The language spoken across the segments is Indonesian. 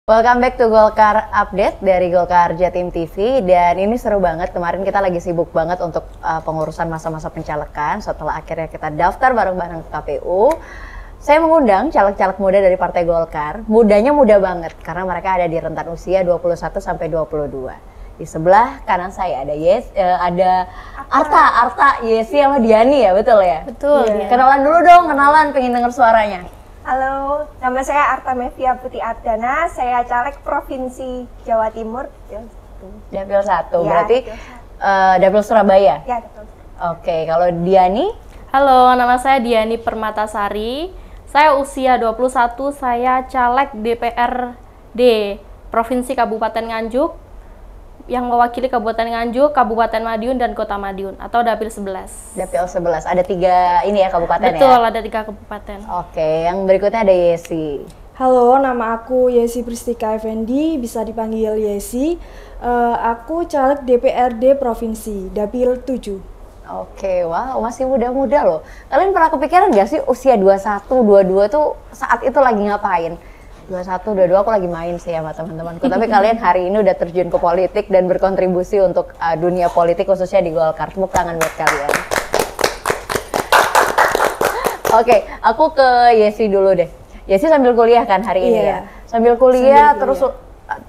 Welcome back to Golkar Update dari Golkar Jatim TV, dan ini seru banget. Kemarin kita lagi sibuk banget untuk pengurusan masa-masa pencalekan. Setelah akhirnya kita daftar bareng-bareng ke KPU, saya mengundang caleg-caleg muda dari Partai Golkar. Mudanya muda banget karena mereka ada di rentan usia 21 sampai 22. Di sebelah kanan saya ada ada Arta, Yesi sama Diani ya, betul ya? Betul. Ya. Kenalan dulu dong, pengen denger suaranya. Halo, nama saya Arta Mevia Putih Ardana, saya caleg Provinsi Jawa Timur. Dapil 1, ya, berarti Dapil Surabaya? Ya, betul. Oke, kalau Diani? Halo, nama saya Diani Permatasari. Saya usia 21, saya caleg DPRD Provinsi Kabupaten Nganjuk yang mewakili Kabupaten Nganjuk, Kabupaten Madiun, dan Kota Madiun atau Dapil 11. Dapil 11, ada 3 ini ya kabupaten. Betul, ya? ada 3 kabupaten. Oke, yang berikutnya ada Yesi. Halo, nama aku Yesi Pristika Effendi, bisa dipanggil Yesi. Aku caleg DPRD Provinsi, Dapil 7. Oke, wow, masih muda-muda loh. Kalian pernah kepikiran gak sih usia 21, 22 tuh saat itu lagi ngapain? 21, 22 aku lagi main sih sama teman-temanku. Tapi kalian hari ini udah terjun ke politik dan berkontribusi untuk dunia politik khususnya di Golkar. Tepuk tangan buat kalian. Oke, aku ke Yesi dulu deh. Yesi sambil kuliah kan hari ini ya? Sambil kuliah.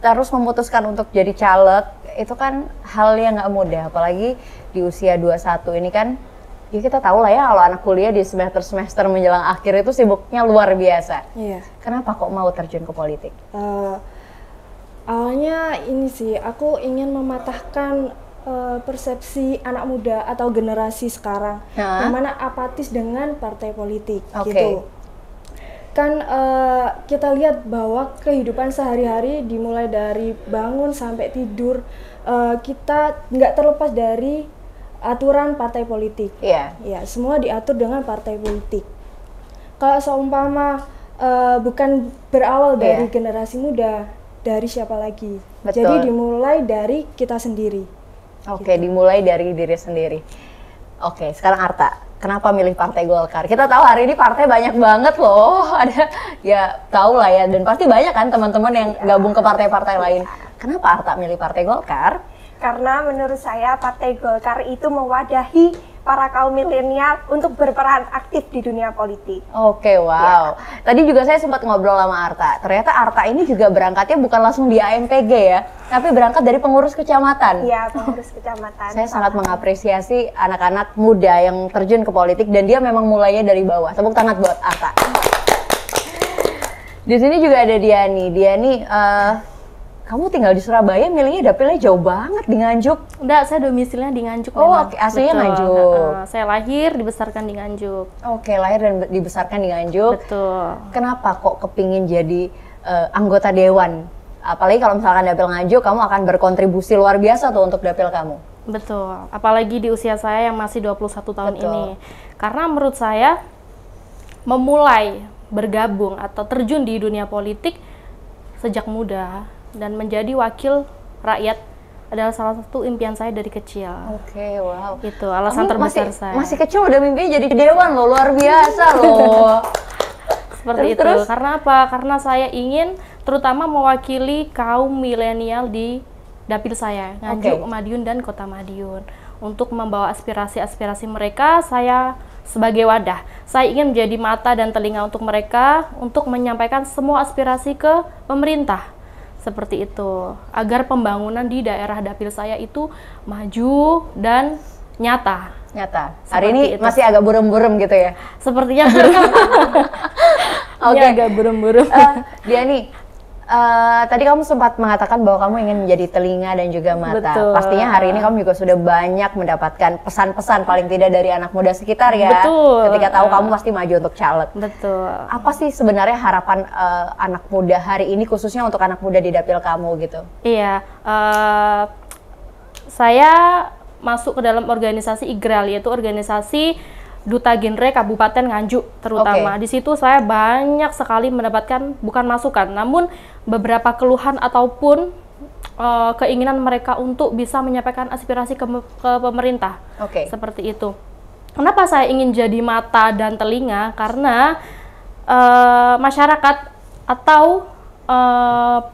Terus memutuskan untuk jadi caleg, itu kan hal yang gak mudah. Apalagi di usia 21 ini kan, ya kita tahu lah ya kalau anak kuliah di semester menjelang akhir itu sibuknya luar biasa. Iya. Kenapa kok mau terjun ke politik? Awalnya ini sih, aku ingin mematahkan persepsi anak muda atau generasi sekarang, yang mana apatis dengan partai politik, gitu. Kan kita lihat bahwa kehidupan sehari-hari dimulai dari bangun sampai tidur, kita nggak terlepas dari aturan partai politik. Iya. Ya, semua diatur dengan partai politik. Kalau seumpama bukan berawal dari generasi muda, dari siapa lagi? Betul. Jadi dimulai dari kita sendiri. Oke, gitu. dimulai dari diri sendiri. Oke, sekarang Arta, kenapa milih Partai Golkar? Kita tahu hari ini partai banyak banget loh. Ada, ya tahu lah ya, dan pasti banyak kan teman-teman yang gabung ke partai-partai lain. Kenapa Arta milih Partai Golkar? Karena menurut saya Partai Golkar itu mewadahi para kaum milenial untuk berperan aktif di dunia politik. Oke, wow. Tadi juga saya sempat ngobrol sama Arta. Ternyata Arta ini juga berangkatnya bukan langsung di AMPG ya, tapi berangkat dari pengurus kecamatan. Iya, pengurus kecamatan. Saya sangat mengapresiasi anak-anak muda yang terjun ke politik dan dia memang mulainya dari bawah. Tepuk tangan buat Arta. Di sini juga ada Diani. Diani, kamu tinggal di Surabaya, milihnya dapilnya jauh banget di Nganjuk. Enggak, saya domisilinya di Nganjuk. Oh, aslinya Nganjuk. Saya lahir, dibesarkan di Nganjuk. Oke, lahir dan dibesarkan di Nganjuk. Betul. Kenapa kok kepingin jadi anggota dewan? Apalagi kalau misalkan dapil Nganjuk, kamu akan berkontribusi luar biasa tuh untuk dapil kamu. Betul, apalagi di usia saya yang masih 21 tahun ini. Karena menurut saya, memulai bergabung atau terjun di dunia politik sejak muda dan menjadi wakil rakyat adalah salah satu impian saya dari kecil. Oke, wow. Itu alasan terbesar saya. Masih kecil udah mimpinya jadi dewan loh, luar biasa loh. Seperti itu. Karena apa? Karena saya ingin terutama mewakili kaum milenial di dapil saya, Nganjuk, Madiun, dan Kota Madiun. Untuk membawa aspirasi-aspirasi mereka, saya sebagai wadah. Saya ingin menjadi mata dan telinga untuk mereka untuk menyampaikan semua aspirasi ke pemerintah. Seperti itu, agar pembangunan di daerah dapil saya itu maju dan nyata. Hari ini itu masih agak burem-burem gitu ya? Sepertinya burem. Oke, agak burem-burem. Diani, tadi kamu sempat mengatakan bahwa kamu ingin menjadi telinga dan juga mata. Betul. Pastinya hari ini kamu juga sudah banyak mendapatkan pesan-pesan paling tidak dari anak muda sekitar ya. Betul. Ketika tahu kamu pasti maju untuk caleg. Betul. Apa sih sebenarnya harapan anak muda hari ini, khususnya untuk anak muda di dapil kamu gitu? Iya, saya masuk ke dalam organisasi IGRAL, yaitu organisasi Duta Genre Kabupaten Nganjuk terutama. Di situ saya banyak sekali mendapatkan bukan masukan, namun beberapa keluhan ataupun keinginan mereka untuk bisa menyampaikan aspirasi ke pemerintah. Seperti itu. Kenapa saya ingin jadi mata dan telinga? Karena masyarakat atau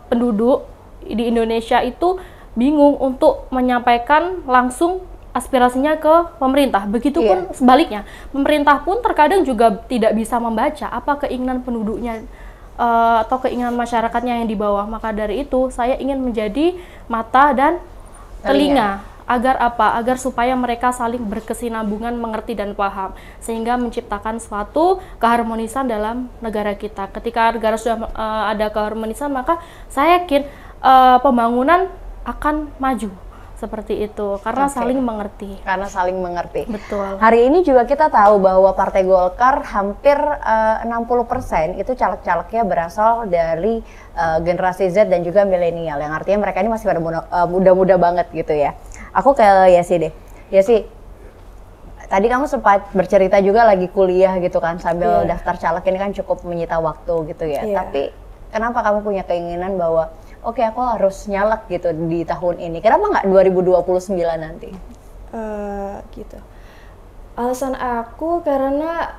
penduduk di Indonesia itu bingung untuk menyampaikan langsung aspirasinya ke pemerintah. Begitupun sebaliknya, pemerintah pun terkadang juga tidak bisa membaca apa keinginan penduduknya atau keinginan masyarakatnya yang di bawah. Maka dari itu, saya ingin menjadi mata dan telinga. Agar apa? Agar supaya mereka saling berkesinambungan, mengerti dan paham, sehingga menciptakan suatu keharmonisan dalam negara kita. Ketika negara sudah ada keharmonisan, maka saya yakin pembangunan akan maju. Seperti itu, karena saling mengerti. Karena saling mengerti. Betul. Hari ini juga kita tahu bahwa Partai Golkar hampir 60% itu caleg-calegnya berasal dari generasi Z dan juga milenial, yang artinya mereka ini masih pada muda-muda banget gitu ya. Aku ke Yasi deh. Yasi, tadi kamu sempat bercerita juga lagi kuliah gitu kan, sambil daftar caleg ini kan cukup menyita waktu gitu ya. Tapi kenapa kamu punya keinginan bahwa oke, aku harus nyalek gitu di tahun ini? Kenapa nggak 2029 nanti? Gitu. Alasan aku karena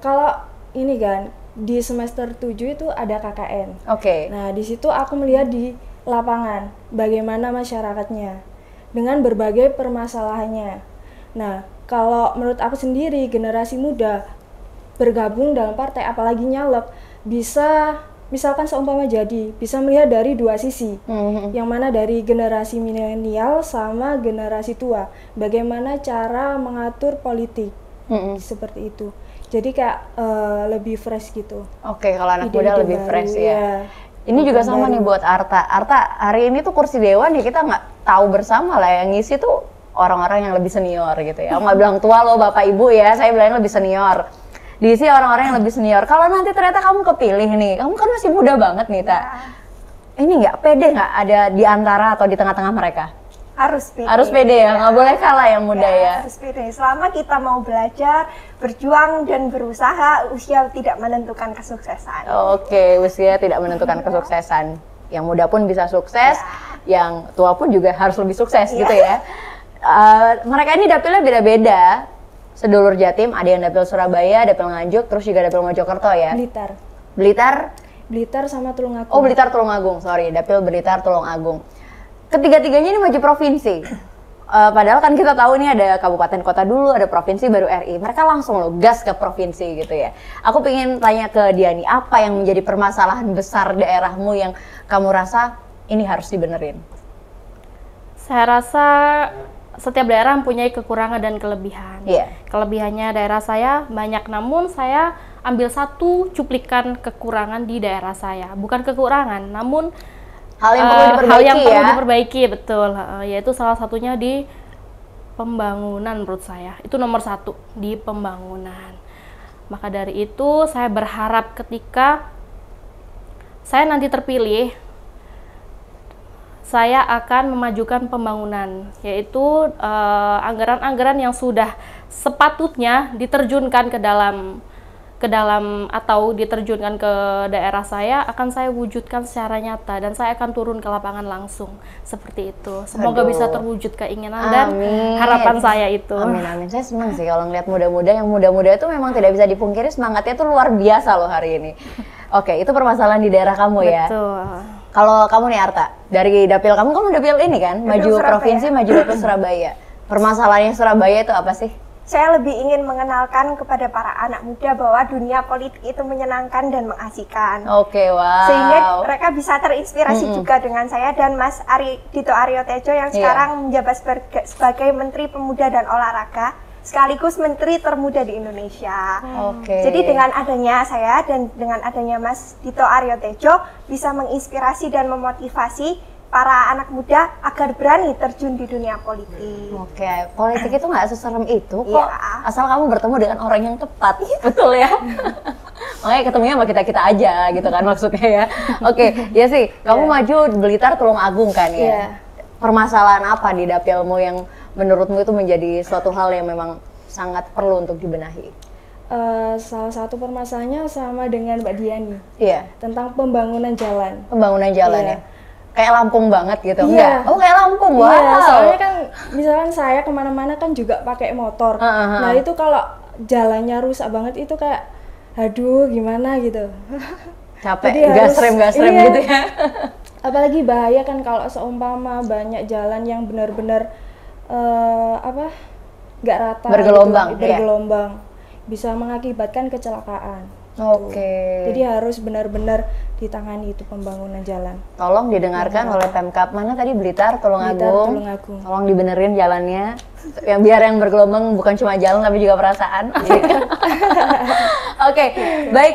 kalau ini kan di semester 7 itu ada KKN. Nah, di situ aku melihat di lapangan bagaimana masyarakatnya dengan berbagai permasalahannya. Nah, kalau menurut aku sendiri generasi muda bergabung dalam partai apalagi nyalek bisa, misalkan seumpama jadi, bisa melihat dari dua sisi, yang mana dari generasi milenial sama generasi tua, bagaimana cara mengatur politik, seperti itu. Jadi kayak lebih fresh gitu. Kalau anak muda lebih fresh ya. Ini juga sama nih buat Arta. Arta, hari ini tuh kursi dewan ya kita nggak tahu bersama lah, yang ngisi tuh orang-orang yang lebih senior gitu ya. Aku nggak bilang tua loh Bapak Ibu ya, saya bilangnya lebih senior. Diisi orang-orang yang lebih senior. Kalau nanti ternyata kamu kepilih nih, kamu kan masih muda banget nih, Tak. Ini nggak pede nggak ada di antara atau di tengah-tengah mereka? Harus pede. Harus pede ya, nggak boleh kalah yang muda ya. Harus pede. Selama kita mau belajar, berjuang dan berusaha, usia tidak menentukan kesuksesan. Usia tidak menentukan kesuksesan. Yang muda pun bisa sukses, yang tua pun juga harus lebih sukses gitu ya. Mereka ini dapilnya beda-beda. Sedulur Jatim, ada yang dapil Surabaya, dapil Nganjuk, terus juga dapil Mojokerto ya. Blitar sama Tulungagung. Oh, Blitar Tulungagung, sorry, dapil Blitar Tulungagung. Ketiga-tiganya ini maju provinsi. Padahal kan kita tahu ini ada kabupaten kota dulu, ada provinsi baru RI. Mereka langsung loh gas ke provinsi gitu ya. Aku pengen tanya ke Diani, apa yang menjadi permasalahan besar daerahmu yang kamu rasa ini harus dibenerin? Saya rasa setiap daerah mempunyai kekurangan dan kelebihan. Kelebihannya daerah saya banyak, namun saya ambil satu cuplikan kekurangan di daerah saya. Bukan kekurangan, namun hal yang perlu diperbaiki, betul. Yaitu salah satunya di pembangunan menurut saya. Itu nomor satu, di pembangunan. Maka dari itu saya berharap ketika saya nanti terpilih, saya akan memajukan pembangunan, yaitu anggaran-anggaran yang sudah sepatutnya diterjunkan ke dalam atau diterjunkan ke daerah saya, akan saya wujudkan secara nyata dan saya akan turun ke lapangan langsung, seperti itu. Semoga bisa terwujud keinginan dan harapan saya itu. Amin. Saya senang sih kalau ngeliat muda-muda, yang muda-muda itu memang tidak bisa dipungkiri semangatnya itu luar biasa loh hari ini. Itu permasalahan di daerah kamu ya. Betul. Kalau kamu nih Arta, dari dapil kamu dapil ini kan, maju provinsi, maju dapil Surabaya. Permasalahannya Surabaya itu apa sih? Saya lebih ingin mengenalkan kepada para anak muda bahwa dunia politik itu menyenangkan dan mengasihkan. Sehingga mereka bisa terinspirasi juga dengan saya dan Mas Dito Aryo Tejo yang sekarang menjabat sebagai Menteri Pemuda dan Olahraga, sekaligus Menteri termuda di Indonesia. Jadi dengan adanya saya dan dengan adanya Mas Dito Aryo Tejo bisa menginspirasi dan memotivasi para anak muda agar berani terjun di dunia politik. Politik itu nggak seserem itu kok, asal kamu bertemu dengan orang yang tepat. Betul ya. Makanya ketemunya sama kita aja gitu kan maksudnya ya. Ya sih, kamu maju Blitar Tulungagung kan ya. Permasalahan apa di dapilmu yang menurutmu itu menjadi suatu hal yang memang sangat perlu untuk dibenahi? Salah satu permasalahannya sama dengan Mbak Diani. Tentang pembangunan jalan. Ya. Kayak Lampung banget gitu, enggak? Kayak Lampung, soalnya kan misalkan saya kemana-mana kan juga pakai motor. Nah itu kalau jalannya rusak banget itu kayak, aduh gimana gitu. Capek, gas rem iya, gitu ya. Apalagi bahaya kan kalau seumpama banyak jalan yang benar-benar nggak rata, bergelombang, gitu, bergelombang, bisa mengakibatkan kecelakaan. Oke. Jadi harus benar-benar ditangani itu pembangunan jalan. Tolong didengarkan oleh Pemkab mana tadi, Blitar, Tulungagung. Tolong dibenerin jalannya. Biar yang bergelombang bukan cuma jalan tapi juga perasaan. Oke, baik.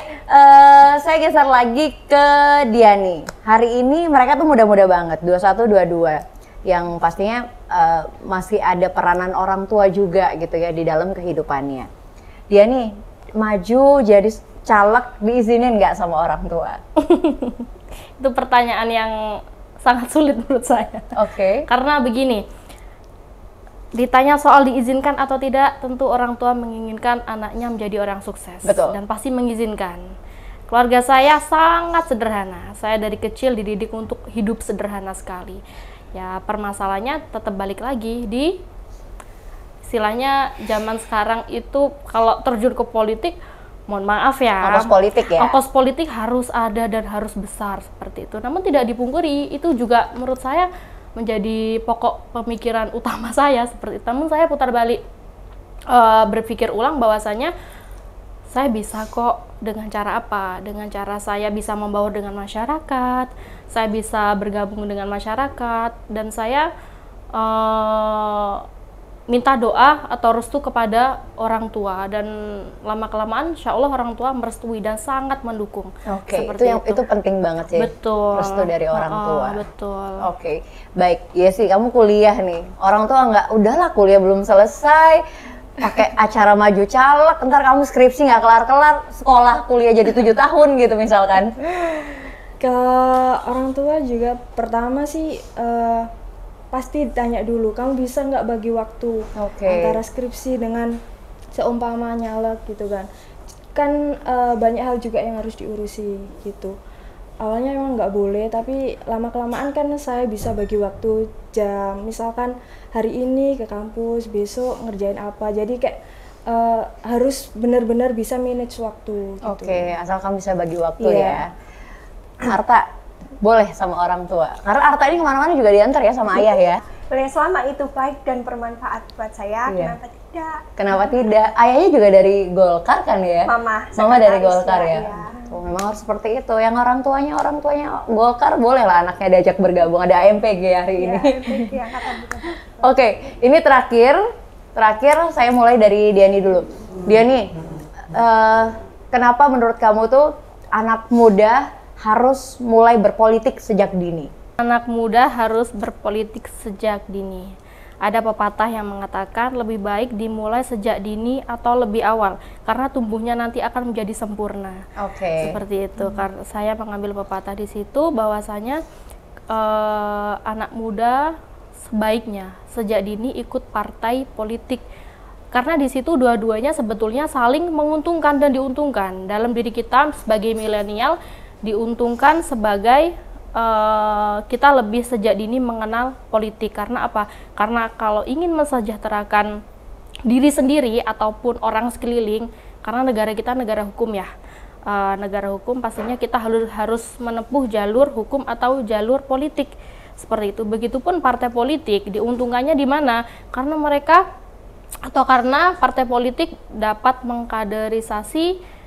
Saya geser lagi ke Diani. Hari ini mereka tuh muda-muda banget, 21, 22. Yang pastinya masih ada peranan orang tua juga gitu ya di dalam kehidupannya. Diani, maju jadi caleg diizinin nggak sama orang tua? Itu pertanyaan yang sangat sulit menurut saya. Oke. Karena begini, ditanya soal diizinkan atau tidak, tentu orang tua menginginkan anaknya menjadi orang sukses. Betul. Dan pasti mengizinkan. Keluarga saya sangat sederhana. Saya dari kecil dididik untuk hidup sederhana sekali. Ya permasalahannya tetap balik lagi di istilahnya zaman sekarang itu kalau terjun ke politik, mohon maaf ya, ongkos politik ya, ongkos politik harus ada dan harus besar seperti itu. Namun tidak dipungkiri, itu juga menurut saya menjadi pokok pemikiran utama saya seperti itu. Namun saya putar balik, berpikir ulang bahwasanya saya bisa kok dengan cara apa? Dengan cara saya bisa membaur dengan masyarakat, saya bisa bergabung dengan masyarakat, dan saya minta doa atau restu kepada orang tua, dan lama-kelamaan insya Allah orang tua merestui dan sangat mendukung. Oke, itu penting banget sih. Betul. Restu dari orang tua. Betul. Oke, baik. Ya sih, kamu kuliah nih. Orang tua nggak, udahlah kuliah belum selesai, pakai acara maju caleg, ntar kamu skripsi nggak kelar-kelar, sekolah kuliah jadi 7 tahun gitu misalkan. Ke orang tua juga pertama sih pasti ditanya dulu, kamu bisa nggak bagi waktu antara skripsi dengan seumpama nyalek gitu kan. Kan banyak hal juga yang harus diurusi gitu. Awalnya emang nggak boleh, tapi lama-kelamaan kan saya bisa bagi waktu jam. Misalkan hari ini ke kampus, besok ngerjain apa. Jadi kayak harus benar-benar bisa manage waktu gitu. Oke, asal kamu bisa bagi waktu ya. Arta, boleh sama orang tua. Karena Arta ini kemana-mana juga diantar ya sama ayah ya. Boleh, selama itu baik dan bermanfaat buat saya, kenapa tidak? Kenapa tidak? Ayahnya juga dari Golkar kan ya? Mama dari Golkar ya. Tuh, memang harus seperti itu. Yang orang tuanya Golkar, boleh lah anaknya diajak bergabung. Ada AMPG hari ini. Oke, ini terakhir saya mulai dari Diani dulu. Diani, kenapa menurut kamu tuh anak muda harus mulai berpolitik sejak dini? Anak muda harus berpolitik sejak dini. Ada pepatah yang mengatakan lebih baik dimulai sejak dini atau lebih awal, karena tumbuhnya nanti akan menjadi sempurna. Seperti itu. Karena saya mengambil pepatah di situ bahwasanya anak muda sebaiknya sejak dini ikut partai politik. Karena di situ dua-duanya sebetulnya saling menguntungkan dan diuntungkan. Dalam diri kita sebagai milenial diuntungkan sebagai kita lebih sejak dini mengenal politik. Karena apa? Karena kalau ingin mensejahterakan diri sendiri ataupun orang sekeliling, karena negara kita negara hukum ya, negara hukum pastinya kita harus menempuh jalur hukum atau jalur politik seperti itu. Begitupun partai politik diuntungkannya di mana? Karena mereka atau karena partai politik dapat mengkaderisasi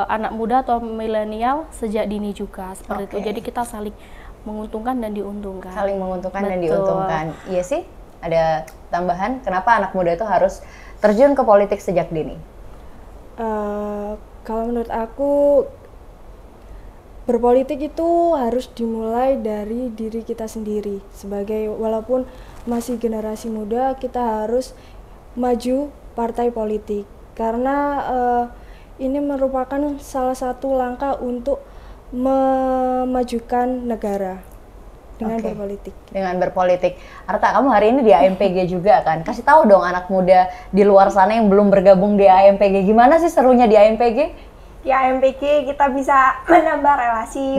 anak muda atau milenial sejak dini juga seperti itu. Jadi kita saling menguntungkan dan diuntungkan. Saling menguntungkan dan diuntungkan. Iya sih. Ada tambahan kenapa anak muda itu harus terjun ke politik sejak dini? Kalau menurut aku berpolitik itu harus dimulai dari diri kita sendiri. Sebagai walaupun masih generasi muda, kita harus maju partai politik karena ini merupakan salah satu langkah untuk memajukan negara dengan berpolitik. Dengan berpolitik. Arta, kamu hari ini di AMPG juga kan? Kasih tahu dong anak muda di luar sana yang belum bergabung di AMPG, gimana sih serunya di AMPG? di AMPG kita bisa menambah relasi,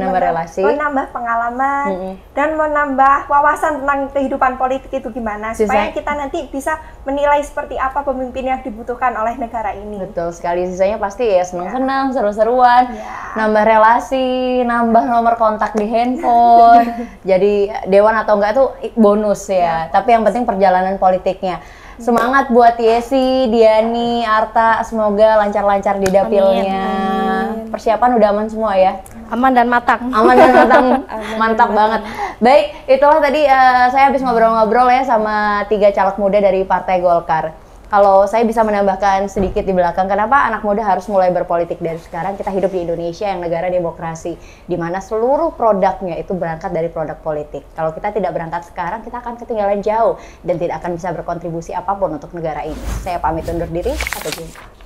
menambah pengalaman, dan menambah wawasan tentang kehidupan politik itu gimana, supaya kita nanti bisa menilai seperti apa pemimpin yang dibutuhkan oleh negara ini. Betul sekali, sisanya pasti ya senang-senang, seru-seruan, nambah relasi, nambah nomor kontak di handphone, jadi dewan atau enggak tuh bonus ya, tapi yang penting perjalanan politiknya. Semangat buat Yesi, Diani, Arta, semoga lancar-lancar di dapilnya. Amin. Persiapan udah aman semua ya? Aman dan matang. Aman dan matang, mantap banget. Baik, itulah tadi saya habis ngobrol-ngobrol ya sama 3 caleg muda dari Partai Golkar. Kalau saya bisa menambahkan sedikit di belakang, kenapa anak muda harus mulai berpolitik dari sekarang? Kita hidup di Indonesia yang negara demokrasi, di mana seluruh produknya itu berangkat dari produk politik. Kalau kita tidak berangkat sekarang, kita akan ketinggalan jauh dan tidak akan bisa berkontribusi apapun untuk negara ini. Saya pamit undur diri, sampai jumpa.